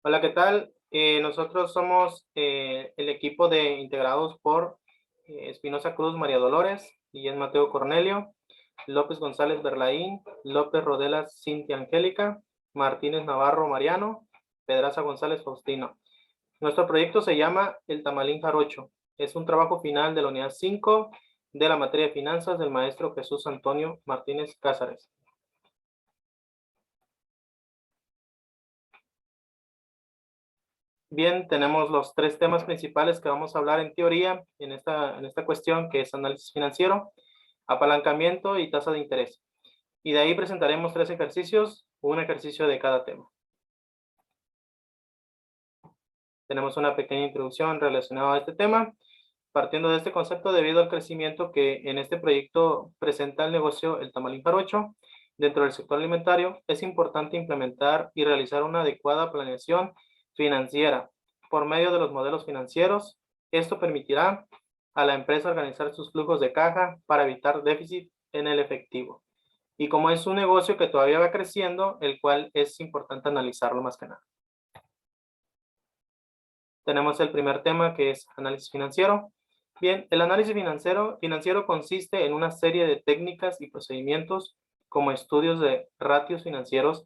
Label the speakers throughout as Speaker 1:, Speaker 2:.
Speaker 1: Hola, ¿qué tal? Nosotros somos el equipo de integrados por Espinosa Cruz María Dolores, Guillén Mateo Cornelio, López González Berlaín, López Rodelas Cintia Angélica, Martínez Navarro Mariano, Pedraza González Faustino. Nuestro proyecto se llama El Tamalín Jarocho. Es un trabajo final de la unidad 5 de la materia de finanzas del maestro Jesús Antonio Martínez Cázares. Bien, tenemos los tres temas principales que vamos a hablar en teoría en esta cuestión, que es análisis financiero, apalancamiento y tasa de interés. Y de ahí presentaremos tres ejercicios, un ejercicio de cada tema. Tenemos una pequeña introducción relacionada a este tema, partiendo de este concepto debido al crecimiento que en este proyecto presenta el negocio El Tamalín Jarocho. Dentro del sector alimentario es importante implementar y realizar una adecuada planeación financiera por medio de los modelos financieros. Esto permitirá a la empresa organizar sus flujos de caja para evitar déficit en el efectivo. Y como es un negocio que todavía va creciendo, el cual es importante analizarlo más que nada. Tenemos el primer tema, que es análisis financiero. Bien, el análisis financiero consiste en una serie de técnicas y procedimientos como estudios de ratios financieros,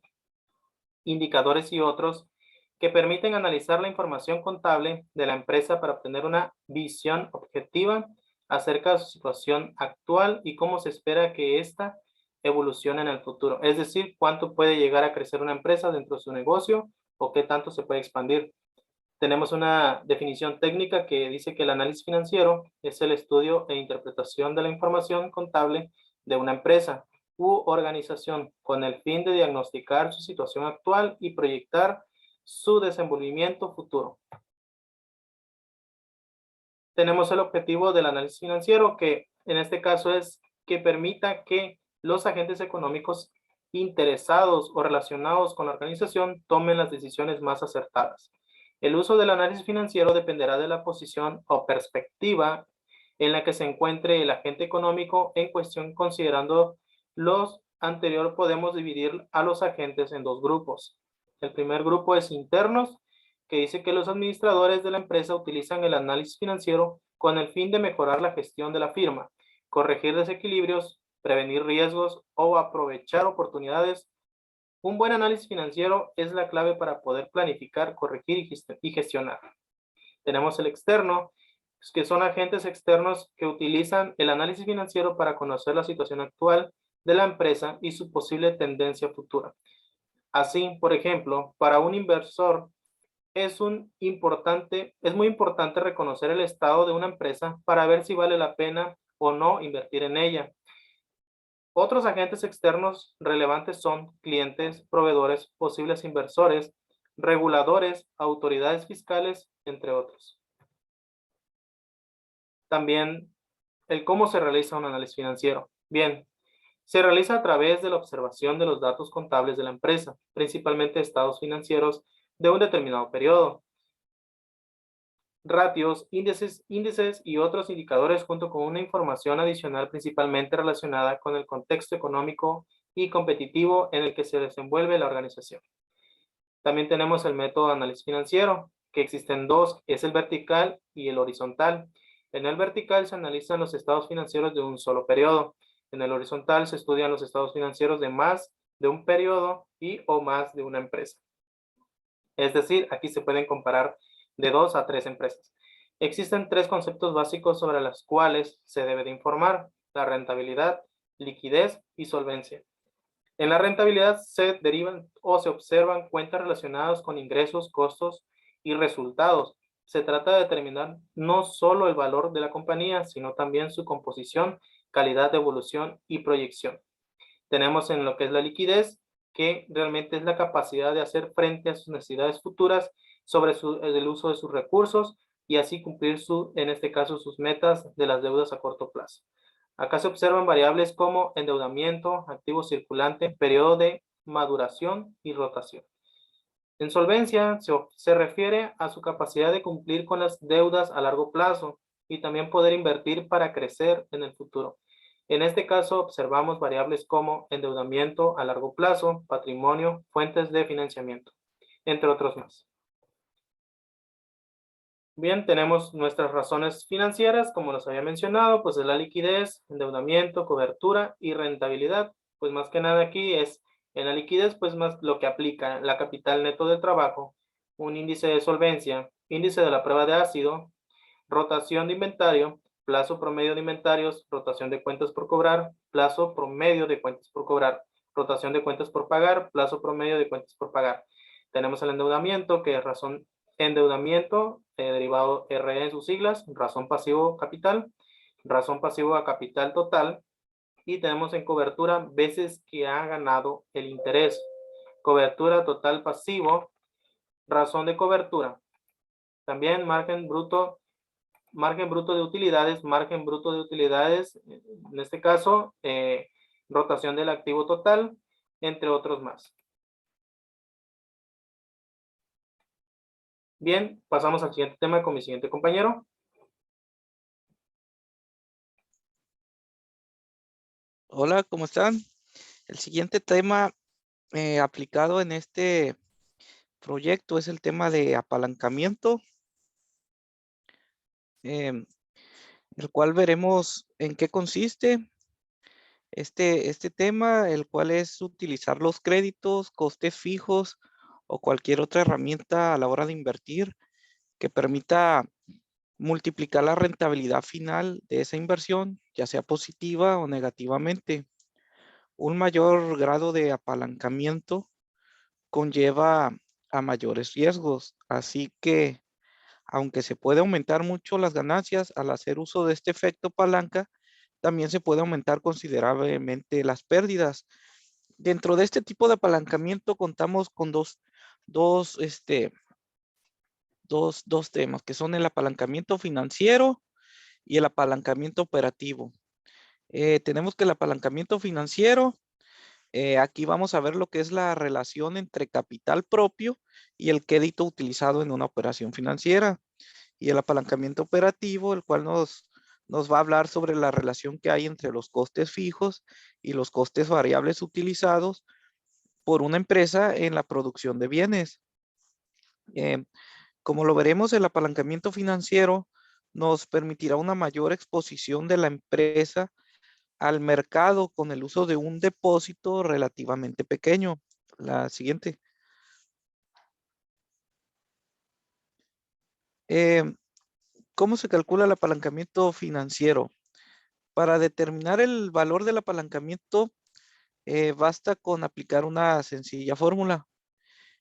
Speaker 1: indicadores y otros que permiten analizar la información contable de la empresa para obtener una visión objetiva acerca de su situación actual y cómo se espera que ésta evolucione en el futuro. Es decir, cuánto puede llegar a crecer una empresa dentro de su negocio o qué tanto se puede expandir. Tenemos una definición técnica que dice que el análisis financiero es el estudio e interpretación de la información contable de una empresa u organización con el fin de diagnosticar su situación actual y proyectar su desenvolvimiento futuro. Tenemos el objetivo del análisis financiero, que en este caso es que permita que los agentes económicos interesados o relacionados con la organización tomen las decisiones más acertadas. El uso del análisis financiero dependerá de la posición o perspectiva en la que se encuentre el agente económico en cuestión. Considerando los anterior, podemos dividir a los agentes en dos grupos. El primer grupo es internos, que dice que los administradores de la empresa utilizan el análisis financiero con el fin de mejorar la gestión de la firma, corregir desequilibrios, prevenir riesgos o aprovechar oportunidades. Un buen análisis financiero es la clave para poder planificar, corregir y gestionar. Tenemos el externo, que son agentes externos que utilizan el análisis financiero para conocer la situación actual de la empresa y su posible tendencia futura. Así, por ejemplo, para un inversor es muy importante reconocer el estado de una empresa para ver si vale la pena o no invertir en ella. Otros agentes externos relevantes son clientes, proveedores, posibles inversores, reguladores, autoridades fiscales, entre otros. También el cómo se realiza un análisis financiero. Bien, se realiza a través de la observación de los datos contables de la empresa, principalmente estados financieros de un determinado periodo, ratios, índices y otros indicadores, junto con una información adicional principalmente relacionada con el contexto económico y competitivo en el que se desenvuelve la organización. También tenemos el método de análisis financiero, que existen dos, es el vertical y el horizontal. En el vertical se analizan los estados financieros de un solo periodo. En el horizontal se estudian los estados financieros de más de un periodo y o más de una empresa. Es decir, aquí se pueden comparar de 2 a 3 empresas. Existen tres conceptos básicos sobre los cuales se debe de informar: la rentabilidad, liquidez y solvencia. En la rentabilidad se derivan o se observan cuentas relacionadas con ingresos, costos y resultados. Se trata de determinar no solo el valor de la compañía, sino también su composición, calidad de evolución y proyección. Tenemos en lo que es la liquidez, que realmente es la capacidad de hacer frente a sus necesidades futuras sobre el uso de sus recursos y así cumplir en este caso, sus metas de las deudas a corto plazo. Acá se observan variables como endeudamiento, activo circulante, periodo de maduración y rotación. En solvencia se refiere a su capacidad de cumplir con las deudas a largo plazo y también poder invertir para crecer en el futuro. En este caso observamos variables como endeudamiento a largo plazo, patrimonio, fuentes de financiamiento, entre otros más. Bien, tenemos nuestras razones financieras, como los había mencionado, pues es la liquidez, endeudamiento, cobertura y rentabilidad. Pues más que nada aquí es en la liquidez, pues más lo que aplica la capital neto de trabajo, un índice de solvencia, índice de la prueba de ácido, rotación de inventario, plazo promedio de inventarios, rotación de cuentas por cobrar, plazo promedio de cuentas por cobrar, rotación de cuentas por pagar, plazo promedio de cuentas por pagar. Tenemos el endeudamiento, que es razón endeudamiento, derivado RE en sus siglas, razón pasivo capital, razón pasivo a capital total, y tenemos en cobertura veces que ha ganado el interés. Cobertura total pasivo, razón de cobertura. También margen bruto de utilidades, en este caso, rotación del activo total, entre otros más. Bien, pasamos al siguiente tema con mi siguiente compañero.
Speaker 2: Hola, ¿cómo están? El siguiente tema aplicado en este proyecto es el tema de apalancamiento, em, el cual veremos en qué consiste este tema, el cual es utilizar los créditos, costes fijos o cualquier otra herramienta a la hora de invertir que permita multiplicar la rentabilidad final de esa inversión, ya sea positiva o negativamente. Un mayor grado de apalancamiento conlleva a mayores riesgos. Así que, aunque se puede aumentar mucho las ganancias al hacer uso de este efecto palanca, también se puede aumentar considerablemente las pérdidas. Dentro de este tipo de apalancamiento contamos con dos temas, que son el apalancamiento financiero y el apalancamiento operativo. Tenemos que el apalancamiento financiero, aquí vamos a ver lo que es la relación entre capital propio y el crédito utilizado en una operación financiera. Y el apalancamiento operativo, el cual nos va a hablar sobre la relación que hay entre los costes fijos y los costes variables utilizados por una empresa en la producción de bienes. Eh, Como lo veremos, el apalancamiento financiero nos permitirá una mayor exposición de la empresa al mercado con el uso de un depósito relativamente pequeño. La siguiente. Eh, ¿Cómo se calcula el apalancamiento financiero? Para determinar el valor del apalancamiento, basta con aplicar una sencilla fórmula,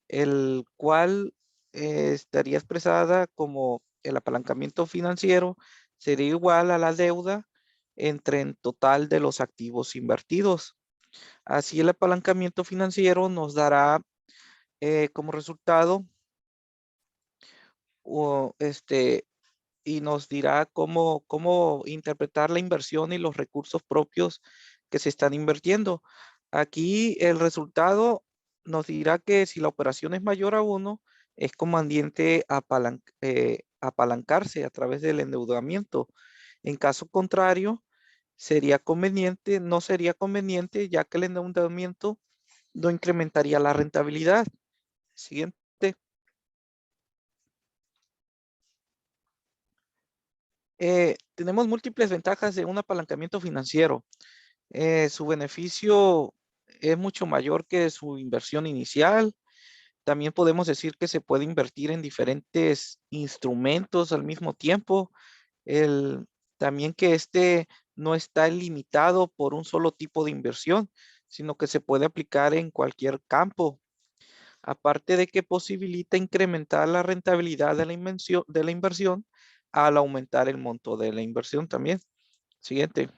Speaker 2: el cual estaría expresada como el apalancamiento financiero sería igual a la deuda entre el total de los activos invertidos. Así el apalancamiento financiero nos dará como resultado y nos dirá cómo interpretar la inversión y los recursos propios que se están invirtiendo. Aquí el resultado nos dirá que si la operación es mayor a 1, es conveniente apalancarse a través del endeudamiento. En caso contrario, no sería conveniente, ya que el endeudamiento no incrementaría la rentabilidad. Siguiente. Tenemos múltiples ventajas de un apalancamiento financiero. Su beneficio es mucho mayor que su inversión inicial. También podemos decir que se puede invertir en diferentes instrumentos al mismo tiempo. También que no está limitado por un solo tipo de inversión, sino que se puede aplicar en cualquier campo. Aparte de que posibilita incrementar la rentabilidad de la inversión al aumentar el monto de la inversión también. Siguiente.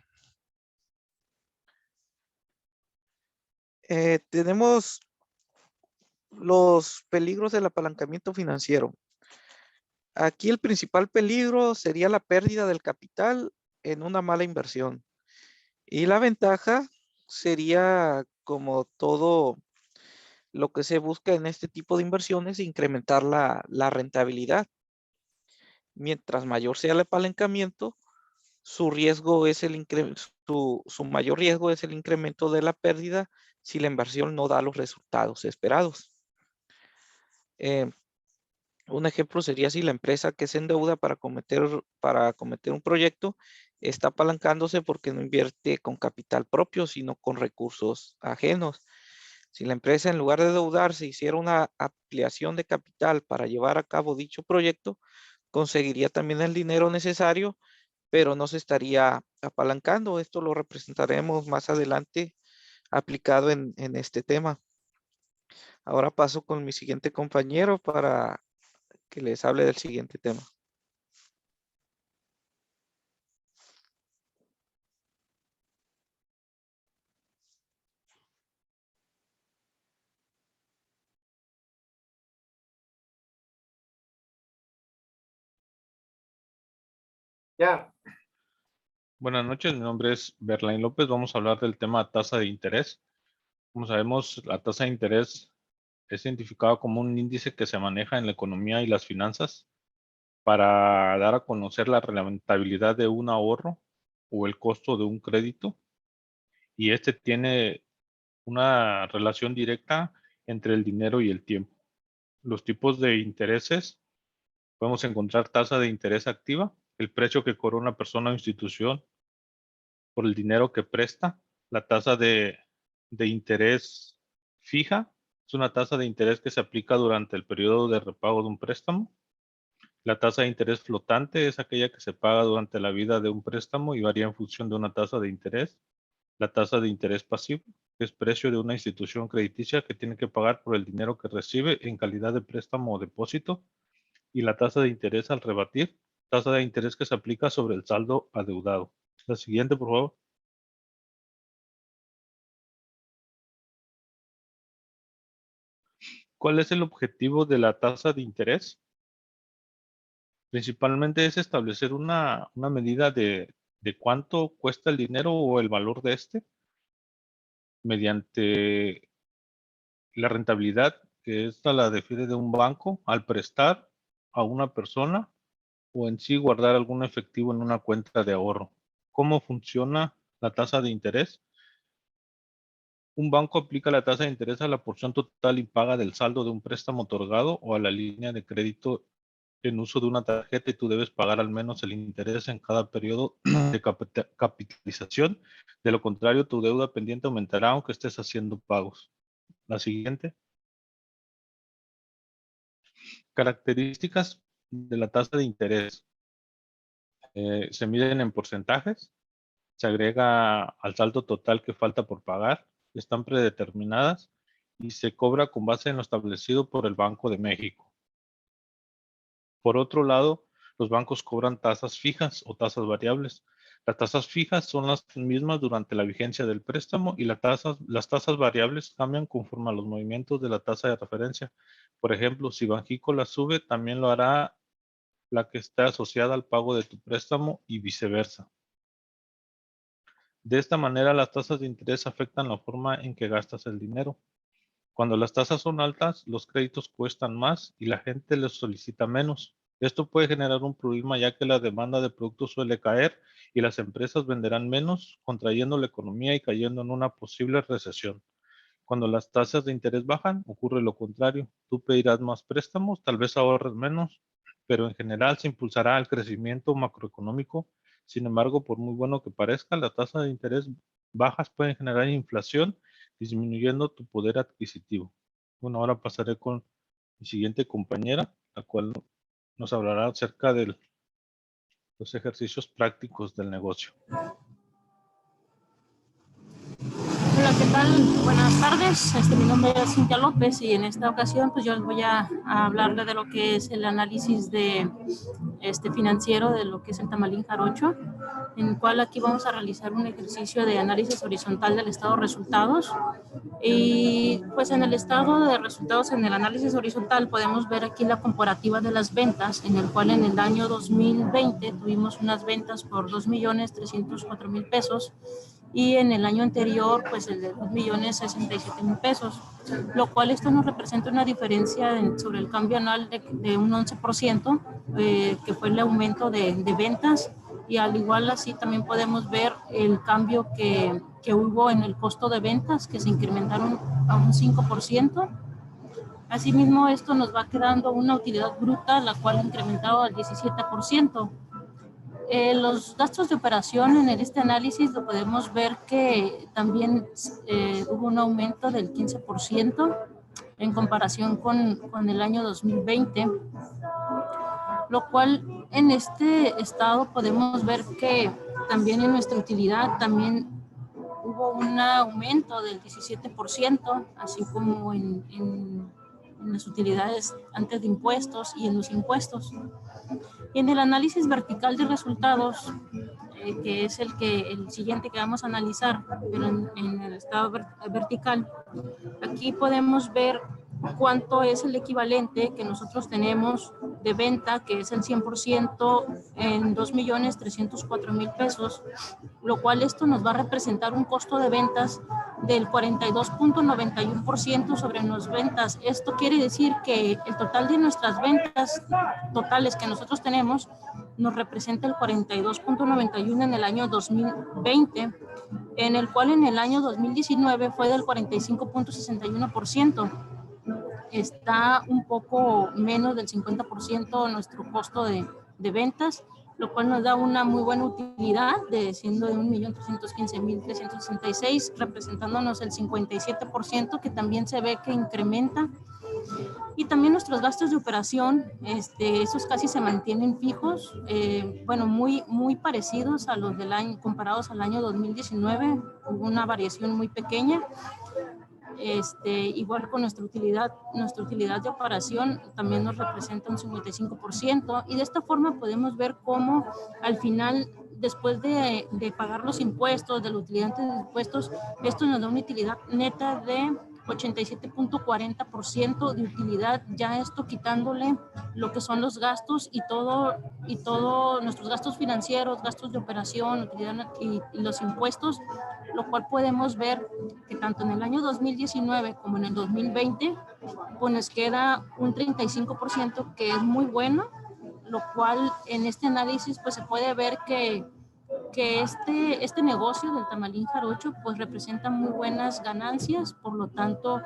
Speaker 2: Tenemos los peligros del apalancamiento financiero. Aquí el principal peligro sería la pérdida del capital en una mala inversión. Y la ventaja sería, como todo lo que se busca en este tipo de inversiones, incrementar la rentabilidad. Mientras mayor sea el apalancamiento, su mayor riesgo es el incremento de la pérdida si la inversión no da los resultados esperados. Eh, Un ejemplo sería si la empresa que se endeuda para cometer un proyecto está apalancándose porque no invierte con capital propio, sino con recursos ajenos. Si la empresa en lugar de endeudarse hiciera una ampliación de capital para llevar a cabo dicho proyecto, conseguiría también el dinero necesario, pero no se estaría apalancando. Esto lo representaremos más adelante aplicado en este tema. Ahora paso con mi siguiente compañero para que les hable del siguiente tema.
Speaker 1: Ya,
Speaker 3: Buenas noches, mi nombre es Berlain López. Vamos a hablar del tema tasa de interés. Como sabemos, la tasa de interés es identificada como un índice que se maneja en la economía y las finanzas para dar a conocer la rentabilidad de un ahorro o el costo de un crédito. Y este tiene una relación directa entre el dinero y el tiempo. Los tipos de intereses, podemos encontrar tasa de interés activa, el precio que cobra una persona o institución por el dinero que presta. La tasa de interés fija es una tasa de interés que se aplica durante el periodo de repago de un préstamo. La tasa de interés flotante es aquella que se paga durante la vida de un préstamo y varía en función de una tasa de interés. La tasa de interés pasivo es precio de una institución crediticia que tiene que pagar por el dinero que recibe en calidad de préstamo o depósito. Y la tasa de interés al rebatir, tasa de interés que se aplica sobre el saldo adeudado. La siguiente, por favor. ¿Cuál es el objetivo de la tasa de interés? Principalmente es establecer una medida de cuánto cuesta el dinero o el valor de este mediante la rentabilidad, que esta la define de un banco al prestar a una persona o en sí guardar algún efectivo en una cuenta de ahorro. ¿Cómo funciona la tasa de interés? Un banco aplica la tasa de interés a la porción total impaga del saldo de un préstamo otorgado o a la línea de crédito en uso de una tarjeta y tú debes pagar al menos el interés en cada periodo de capitalización. De lo contrario, tu deuda pendiente aumentará aunque estés haciendo pagos. La siguiente. Características de la tasa de interés. Se miden en porcentajes, se agrega al saldo total que falta por pagar, están predeterminadas y se cobra con base en lo establecido por el Banco de México. Por otro lado, los bancos cobran tasas fijas o tasas variables. Las tasas fijas son las mismas durante la vigencia del préstamo y las tasas variables cambian conforme a los movimientos de la tasa de referencia. Por ejemplo, si Banxico la sube, también lo hará la que está asociada al pago de tu préstamo y viceversa. De esta manera, las tasas de interés afectan la forma en que gastas el dinero. Cuando las tasas son altas, los créditos cuestan más y la gente les solicita menos. Esto puede generar un problema ya que la demanda de productos suele caer y las empresas venderán menos, contrayendo la economía y cayendo en una posible recesión. Cuando las tasas de interés bajan, ocurre lo contrario. Tú pedirás más préstamos, tal vez ahorres menos, pero en general se impulsará el crecimiento macroeconómico. Sin embargo, por muy bueno que parezca, las tasas de interés bajas pueden generar inflación, disminuyendo tu poder adquisitivo. Bueno, ahora pasaré con mi siguiente compañera, la cual nos hablará acerca de los ejercicios prácticos del negocio.
Speaker 4: Hola, ¿qué tal? Buenas tardes. Mi nombre es Cintia López y en esta ocasión pues yo les voy a hablarle de lo que es el análisis de financiero de lo que es el tamalín jarocho, en el cual aquí vamos a realizar un ejercicio de análisis horizontal del estado de resultados. Y pues en el estado de resultados, en el análisis horizontal, podemos ver aquí la comparativa de las ventas, en el cual en el año 2020 tuvimos unas ventas por 2.304.000 pesos y en el año anterior pues el de 2.067.000 pesos, lo cual esto nos representa una diferencia sobre el cambio anual de un 11%, que fue el aumento de ventas, y al igual así también podemos ver el cambio que hubo en el costo de ventas, que se incrementaron a un 5%, Asimismo, esto nos va quedando una utilidad bruta, la cual ha incrementado al 17%. Los gastos de operación en este análisis lo podemos ver que también hubo un aumento del 15% en comparación con el año 2020, lo cual en este estado podemos ver que también en nuestra utilidad también hubo un aumento del 17%, así como en las utilidades antes de impuestos y en los impuestos. En el análisis vertical de resultados, que es el siguiente que vamos a analizar, pero en el estado vertical, aquí podemos ver cuánto es el equivalente que nosotros tenemos de venta, que es el 100% en 2.304.000 pesos, lo cual esto nos va a representar un costo de ventas del 42.91% sobre nuestras ventas. Esto quiere decir que el total de nuestras ventas totales que nosotros tenemos nos representa el 42.91 en el año 2020, en el cual en el año 2019 fue del 45.61%. Está un poco menos del 50% nuestro costo de ventas, lo cual nos da una muy buena utilidad, siendo de 1.315.366, representándonos el 57%, que también se ve que incrementa. Y también nuestros gastos de operación, esos casi se mantienen fijos, bueno, muy parecidos a los del año, comparados al año 2019, hubo una variación muy pequeña. Igual con nuestra utilidad de operación también nos representa un 55%, y de esta forma podemos ver cómo al final, después de pagar los impuestos, de la utilidad de impuestos, esto nos da una utilidad neta de 87.40% de utilidad, ya esto quitándole lo que son los gastos y todo nuestros gastos financieros, gastos de operación, utilidad y los impuestos, lo cual podemos ver que tanto en el año 2019 como en el 2020, pues nos queda un 35%, que es muy bueno, lo cual en este análisis pues se puede ver que este negocio del tamalín jarocho pues representa muy buenas ganancias, por lo tanto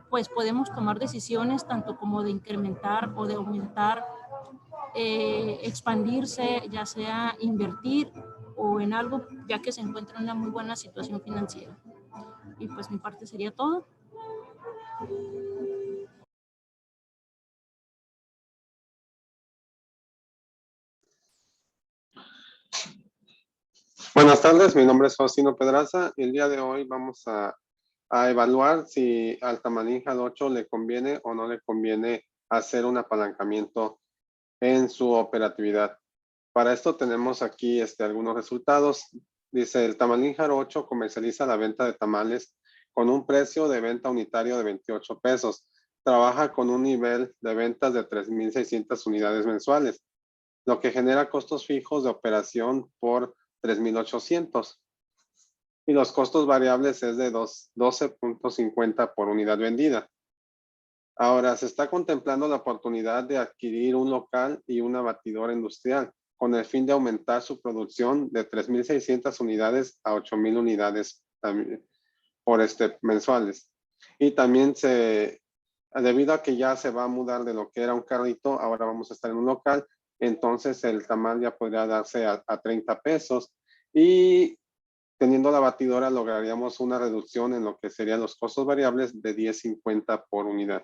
Speaker 4: pues podemos tomar decisiones tanto como de incrementar o de aumentar, expandirse, ya sea invertir o en algo, ya que se encuentra en una muy buena situación financiera. Y pues mi parte sería todo.
Speaker 5: Buenas tardes, mi nombre es Faustino Pedraza y el día de hoy vamos a evaluar si al tamalín jarocho le conviene o no le conviene hacer un apalancamiento en su operatividad. Para esto tenemos aquí algunos resultados. Dice, el tamalín jarocho comercializa la venta de tamales con un precio de venta unitario de 28 pesos. Trabaja con un nivel de ventas de 3.600 unidades mensuales, lo que genera costos fijos de operación por 3.800. Y los costos variables es de 12.50 por unidad vendida. Ahora, se está contemplando la oportunidad de adquirir un local y una batidora industrial con el fin de aumentar su producción de 3.600 unidades a 8.000 unidades por mensuales. Y también debido a que ya se va a mudar de lo que era un carrito, ahora vamos a estar en un local, entonces el tamal ya podría darse a 30 pesos, y teniendo la batidora lograríamos una reducción en lo que serían los costos variables de 10.50 por unidad.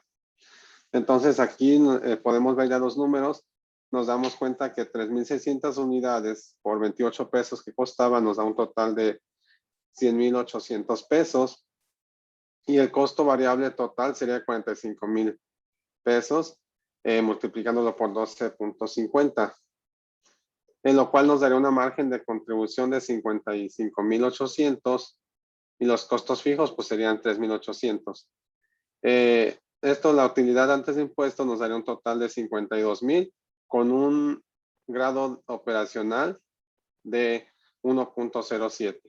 Speaker 5: Entonces aquí podemos ver ya los números, nos damos cuenta que 3.600 unidades por 28 pesos que costaba nos da un total de 100.800 pesos, y el costo variable total sería 45.000 pesos, multiplicándolo por 12.50, en lo cual nos daría una margen de contribución de 55.800, y los costos fijos pues serían 3.800. Esto, la utilidad antes de impuestos, nos daría un total de 52.000 con un grado operacional de 1.07.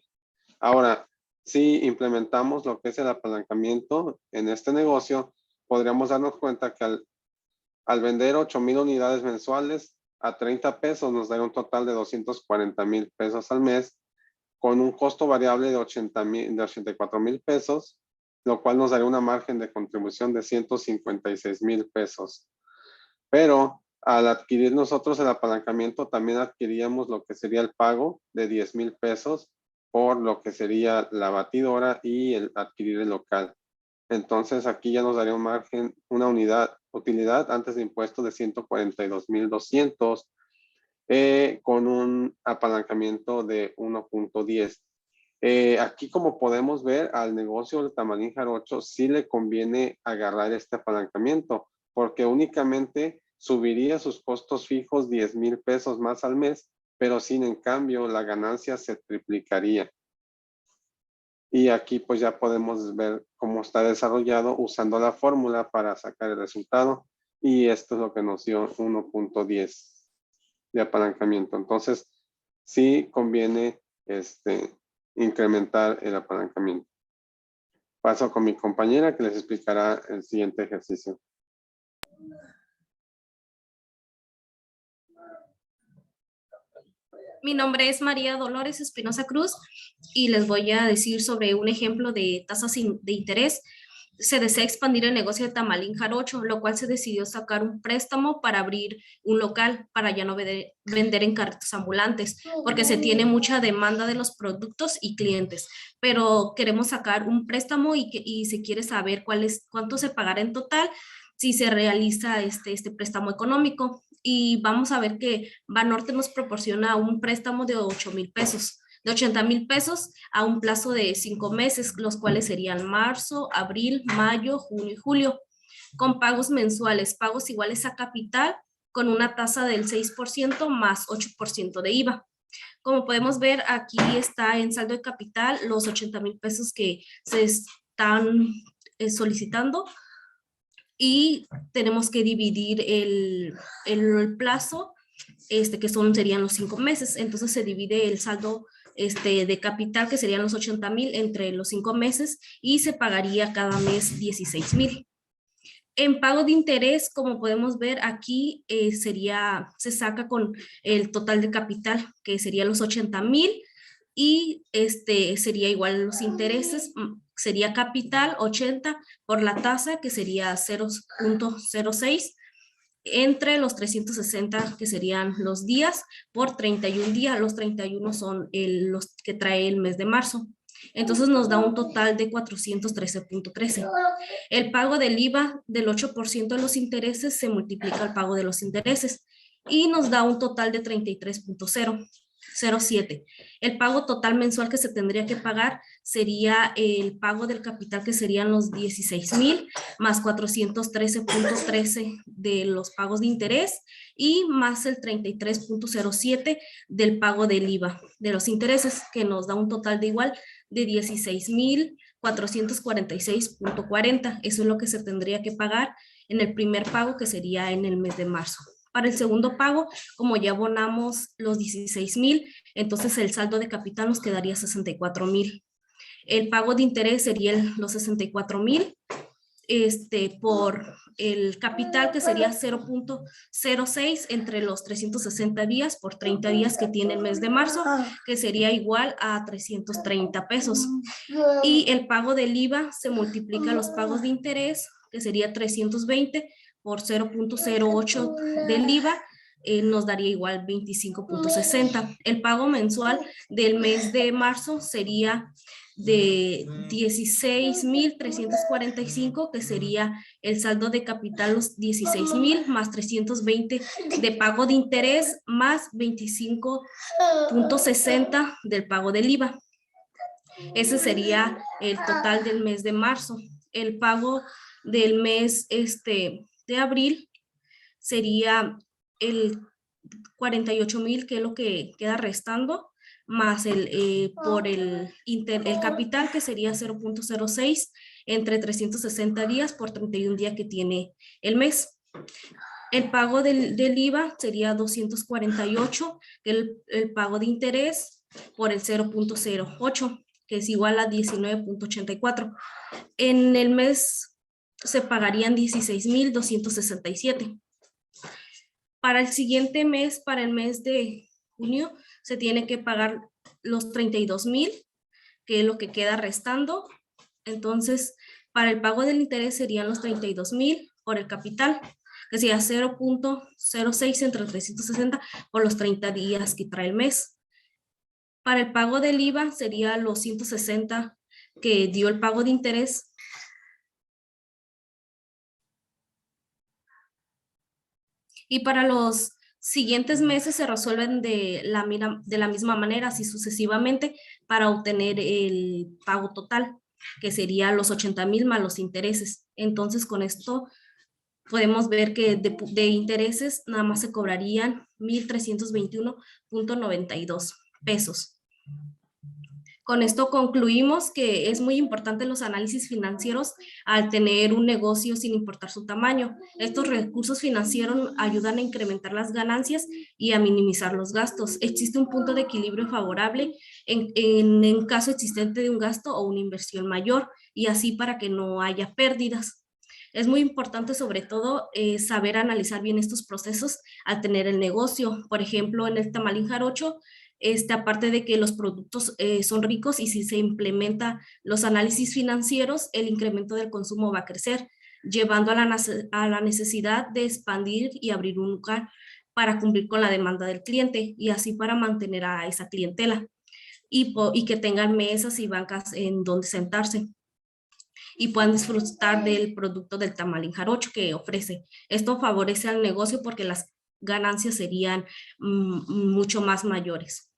Speaker 5: Ahora, si implementamos lo que es el apalancamiento en este negocio, podríamos darnos cuenta que al vender 8.000 unidades mensuales a 30 pesos nos daría un total de 240.000 pesos al mes, con un costo variable de 84.000 pesos, lo cual nos daría una margen de contribución de 156,000 pesos. Pero al adquirir nosotros el apalancamiento, también adquiríamos lo que sería el pago de 10,000 pesos por lo que sería la batidora y el adquirir el local. Entonces aquí ya nos daría un margen, una utilidad antes de impuestos de 142,200 con un apalancamiento de 1.10. Aquí, como podemos ver, al negocio del Tamalín Jarocho sí le conviene agarrar este apalancamiento, porque únicamente subiría sus costos fijos 10,000 pesos más al mes, pero sin en cambio la ganancia se triplicaría. Y aquí pues ya podemos ver cómo está desarrollado usando la fórmula para sacar el resultado. Y esto es lo que nos dio 1.10 de apalancamiento. Entonces, sí conviene incrementar el apalancamiento. Paso con mi compañera que les explicará el siguiente ejercicio.
Speaker 6: Mi nombre es María Dolores Espinosa Cruz y les voy a decir sobre un ejemplo de tasas de interés. Se desea expandir el negocio de Tamalín Jarocho, lo cual se decidió sacar un préstamo para abrir un local para ya no vender en carritos ambulantes, porque se tiene mucha demanda de los productos y clientes, pero queremos sacar un préstamo y se quiere saber cuánto se pagará en total si se realiza este préstamo económico. Y vamos a ver que Banorte nos proporciona un préstamo de 8,000 pesos, de 80,000 pesos a un plazo de 5 meses, los cuales serían marzo, abril, mayo, junio y julio, con pagos mensuales, pagos iguales a capital, con una tasa del 6% más 8% de IVA. Como podemos ver, aquí está en saldo de capital los 80,000 pesos que se están solicitando, y tenemos que dividir el plazo, que serían los 5 meses. Entonces se divide el saldo de capital, que serían los 80,000, entre los 5 meses, y se pagaría cada mes 16,000. En pago de interés, como podemos ver aquí, se saca con el total de capital, que sería los 80,000, y sería igual los intereses, sería capital 80 por la tasa, que sería 0.06, entre los 360, que serían los días, por 31 días. Los 31 son los que trae el mes de marzo. Entonces nos da un total de 413.13. El pago del IVA del 8% de los intereses se multiplica el pago de los intereses y nos da un total de 33.07. El pago total mensual que se tendría que pagar sería el pago del capital, que serían los 16,000 más 413.13 de los pagos de interés, y más el 33.07 del pago del IVA de los intereses, que nos da un total de igual de 16,446.40. Eso es lo que se tendría que pagar en el primer pago, que sería en el mes de marzo. Para el segundo pago, como ya abonamos los 16,000, entonces el saldo de capital nos quedaría 64,000. El pago de interés sería los 64,000 por el capital, que sería 0.06 entre los 360 días por 30 días que tiene el mes de marzo, que sería igual a 330 pesos. Y el pago del IVA se multiplica los pagos de interés, que sería 320 por 0.08 del IVA, nos daría igual 25.60. El pago mensual del mes de marzo sería de 16,345, que sería el saldo de capital los 16,000 más 320 de pago de interés más 25.60 del pago del IVA. Ese sería el total del mes de marzo. El pago del mes de abril sería el 48,000, que es lo que queda restando, más por el capital, que sería 0.06 entre 360 días por 31 días que tiene el mes. El pago del IVA sería 248, que es el pago de interés, por el 0.08, que es igual a 19.84. En el mes se pagarían 16,267. Para el siguiente mes, para el mes de junio, se tiene que pagar los 32,000, que es lo que queda restando, Entonces, para el pago del interés serían los 32,000 por el capital, que sería 0.06 entre 360 por los 30 días que trae el mes. Para el pago del IVA sería los 160 que dio el pago de interés. Y para los siguientes meses se resuelven de la misma manera, así sucesivamente, para obtener el pago total, que sería los 80,000 más los intereses. Entonces, con esto podemos ver que de intereses nada más se cobrarían 1,321.92 pesos. Con esto concluimos que es muy importante los análisis financieros al tener un negocio sin importar su tamaño. Estos recursos financieros ayudan a incrementar las ganancias y a minimizar los gastos. Existe un punto de equilibrio favorable en caso existente de un gasto o una inversión mayor, y así para que no haya pérdidas. Es muy importante, sobre todo, saber analizar bien estos procesos al tener el negocio. Por ejemplo, en el tamalín jarocho, aparte de que los productos son ricos, y si se implementa los análisis financieros, el incremento del consumo va a crecer, llevando a la necesidad de expandir y abrir un lugar para cumplir con la demanda del cliente, y así para mantener a esa clientela y que tengan mesas y bancas en donde sentarse y puedan disfrutar del producto del tamalín jarocho que ofrece. Esto favorece al negocio porque las ganancias serían mucho más mayores.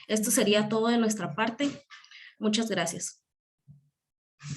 Speaker 6: Esto sería todo de nuestra parte. Muchas gracias.